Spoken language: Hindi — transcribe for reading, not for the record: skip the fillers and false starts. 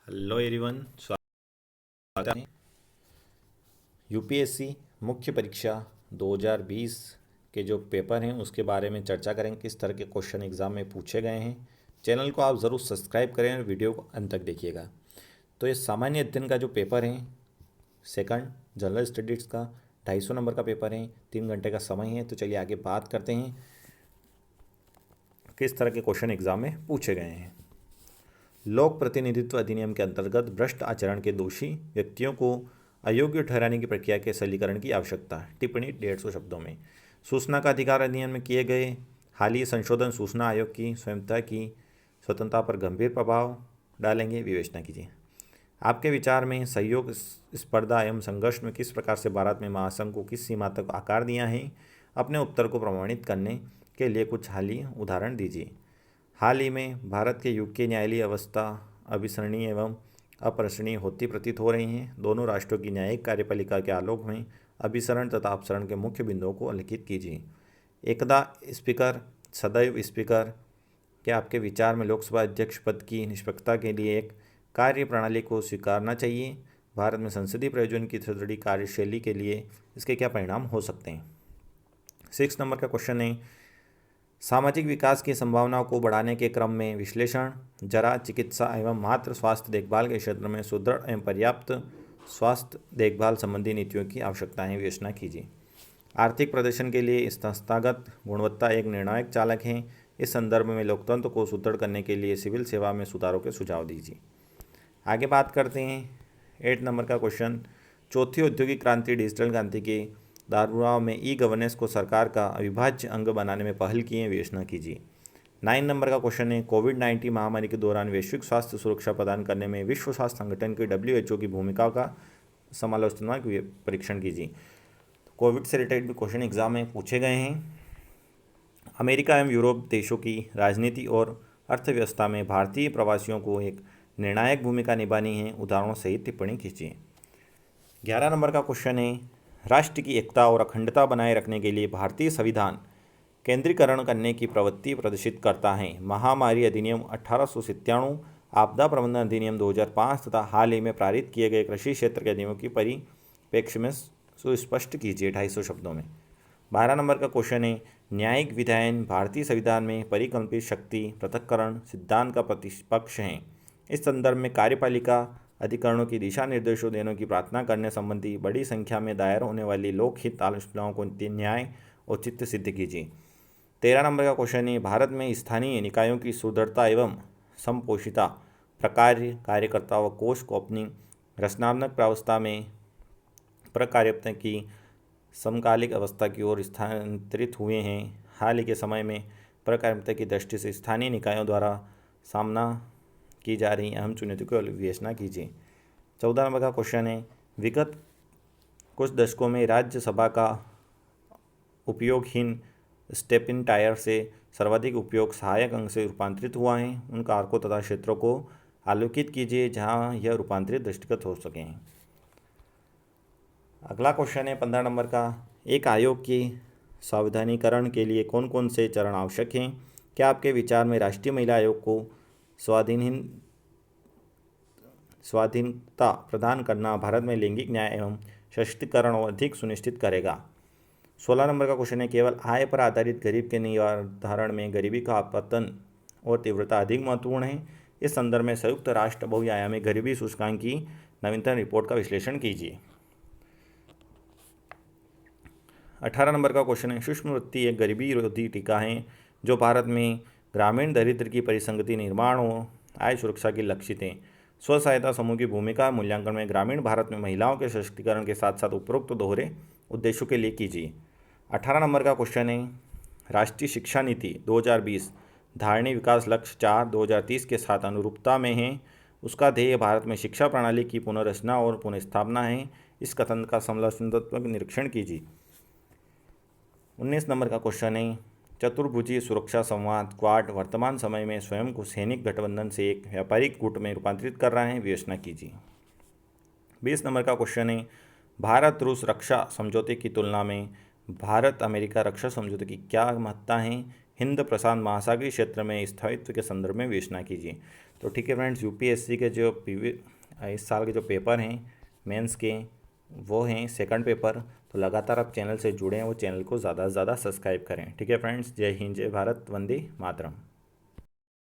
हेलो एवरीवन, स्वागत है। यूपीएससी मुख्य परीक्षा 2020 के जो पेपर हैं उसके बारे में चर्चा करेंगे, किस तरह के क्वेश्चन एग्ज़ाम में पूछे गए हैं। चैनल को आप ज़रूर सब्सक्राइब करें और वीडियो को अंत तक देखिएगा। तो ये सामान्य अध्ययन का जो पेपर है, सेकंड जनरल स्टडीज़ का 250 नंबर का पेपर है, 3 घंटे का समय है। तो चलिए आगे बात करते हैं किस तरह के क्वेश्चन एग्ज़ाम में पूछे गए हैं। लोक प्रतिनिधित्व अधिनियम के अंतर्गत भ्रष्ट आचरण के दोषी व्यक्तियों को अयोग्य ठहराने की प्रक्रिया के सरलीकरण की आवश्यकता है। टिप्पणी 150 शब्दों में। सूचना का अधिकार अधिनियम में किए गए हालिया संशोधन सूचना आयोग की स्वयंता की स्वतंत्रता पर गंभीर प्रभाव डालेंगे, विवेचना कीजिए। आपके विचार में सहयोग, स्पर्धा एवं संघर्ष में किस प्रकार से भारत में महासंघ को किस सीमा तक आकार दिया है? अपने उत्तर को प्रमाणित करने के लिए कुछ हालिया उदाहरण दीजिए। हाल ही में भारत के युग की न्यायालयीय अवस्था अभिसरणीय एवं अप्रशंसनीय होती प्रतीत हो रही हैं। दोनों राष्ट्रों की न्यायिक कार्यपालिका के आलोक में अभिसरण तथा अपसरण के मुख्य बिंदुओं को उल्लेखित कीजिए। एकदा स्पीकर सदैव स्पीकर। क्या आपके विचार में लोकसभा अध्यक्ष पद की निष्पक्षता के लिए एक कार्य प्रणाली को स्वीकारना चाहिए? भारत में संसदीय प्रयोजन की सुदृढ़ कार्यशैली के लिए इसके क्या परिणाम हो सकते हैं? 6 नंबर का क्वेश्चन है, सामाजिक विकास की संभावनाओं को बढ़ाने के क्रम में विश्लेषण, जरा चिकित्सा एवं मातृ स्वास्थ्य देखभाल के क्षेत्र में सुदृढ़ एवं पर्याप्त स्वास्थ्य देखभाल संबंधी नीतियों की आवश्यकताएं विवेचना कीजिए। आर्थिक प्रदर्शन के लिए संस्थागत गुणवत्ता एक निर्णायक चालक है। इस संदर्भ में लोकतंत्र को सुदृढ़ करने के लिए सिविल सेवा में सुधारों के सुझाव दीजिए। आगे बात करते हैं 8 नंबर का क्वेश्चन, चौथी औद्योगिक क्रांति डिजिटल क्रांति के दारुआव में ई गवर्नेंस को सरकार का अविभाज्य अंग बनाने में पहल की है, विवेचना कीजिए। 9 नंबर का क्वेश्चन है, कोविड-19 महामारी के दौरान वैश्विक स्वास्थ्य सुरक्षा प्रदान करने में विश्व स्वास्थ्य संगठन की WHO की भूमिका का समालोचनात्मक परीक्षण कीजिए। कोविड से रिलेटेड भी क्वेश्चन एग्जाम में पूछे गए हैं। अमेरिका एवं यूरोप देशों की राजनीति और अर्थव्यवस्था में भारतीय प्रवासियों को एक निर्णायक भूमिका निभानी है, उदाहरणों सहित टिप्पणी कीजिए। 11 नंबर का क्वेश्चन है, राष्ट्र की एकता और अखंडता बनाए रखने के लिए भारतीय संविधान केंद्रीकरण करने की प्रवृत्ति प्रदर्शित करता है। महामारी अधिनियम 1897, आपदा प्रबंधन अधिनियम 2005 तथा हाल ही में पारित किए गए कृषि क्षेत्र के अधिनियमों की परिप्रेक्ष्य में सुस्पष्ट कीजिए, 250 शब्दों में। 12 नंबर का क्वेश्चन है, न्यायिक विधायन भारतीय संविधान में परिकल्पित शक्ति पृथक्करण सिद्धांत का प्रतिपक्ष है। इस संदर्भ में कार्यपालिका अधिकरणों की दिशा निर्देशों देने की प्रार्थना करने संबंधी बड़ी संख्या में दायर होने वाली लोकहित आलोचनाओं को न्याय औचित्य सिद्ध कीजिए। 13 नंबर का क्वेश्चन है, भारत में स्थानीय निकायों की सुदृढ़ता एवं समपोषिता प्रकार्य कार्यकर्ता व कोष को अपनी रचनात्मक प्रावस्था में प्रकार्यता की समकालिक अवस्था की ओर स्थानांतरित हुए हैं। हाल ही के समय में प्रकार्यता की दृष्टि से स्थानीय निकायों द्वारा सामना की जा रही अहम चुनौतियों की विवेचना कीजिए। 14 नंबर का क्वेश्चन है, विगत कुछ दशकों में राज्यसभा का उपयोगहीन स्टेपिन टायर से सर्वाधिक उपयोग सहायक अंग से रूपांतरित हुआ है। उन कारकों तथा क्षेत्रों को आलोकित कीजिए जहां यह रूपांतरित दृष्टिगत हो सकें। अगला क्वेश्चन है 15 नंबर का, एक आयोग के संवैधानिकरण के लिए कौन कौन से चरण आवश्यक हैं? क्या आपके विचार में राष्ट्रीय महिला आयोग को स्वाधीनता प्रदान करना भारत में लैंगिक न्याय एवं सशक्तिकरण और अधिक सुनिश्चित करेगा? 16 नंबर का क्वेश्चन है, केवल आय पर आधारित गरीब के निर्धारण में गरीबी का पतन और तीव्रता अधिक महत्वपूर्ण है। इस संदर्भ में संयुक्त राष्ट्र बहुआयामी गरीबी सूचकांक की नवीनतम रिपोर्ट का विश्लेषण कीजिए। 18 नंबर का क्वेश्चन है, सूक्ष्म वृत्ति एक गरीबी विरोधी टीका है जो भारत में ग्रामीण दरिद्र की परिसंगति निर्माण और आय सुरक्षा की लक्षित है। स्व सहायता समूह की भूमिका मूल्यांकन में ग्रामीण भारत में महिलाओं के सशक्तिकरण के साथ साथ उपरोक्त दोहरे उद्देश्यों के लिए कीजिए। 18 नंबर का क्वेश्चन है, राष्ट्रीय शिक्षा नीति 2020 धारणीय विकास लक्ष्य 4 2030 के साथ अनुरूपता में है। उसका ध्येय भारत में शिक्षा प्रणाली की पुनर्रचना और पुनर्स्थापना है। इस कथन का समालोचनात्मक निरीक्षण कीजिए। 19 नंबर का क्वेश्चन है, चतुर्भुजीय सुरक्षा संवाद क्वाड वर्तमान समय में स्वयं को सैनिक गठबंधन से एक व्यापारिक गुट में रूपांतरित कर रहा है, विवेचना कीजिए। 20 नंबर का क्वेश्चन है, भारत रूस रक्षा समझौते की तुलना में भारत अमेरिका रक्षा समझौते की क्या महत्ता है? हिंद प्रशांत महासागरीय क्षेत्र में स्थायित्व के संदर्भ में विवेचना कीजिए। तो ठीक है फ्रेंड्स, यूपीएससी के जो इस साल के जो पेपर हैं मेंस के, वो हैं सेकंड पेपर। तो लगातार आप चैनल से जुड़े हैं, वो चैनल को ज़्यादा से ज़्यादा सब्सक्राइब करें। ठीक है फ्रेंड्स, जय हिंद, जय भारत, वंदे मातरम।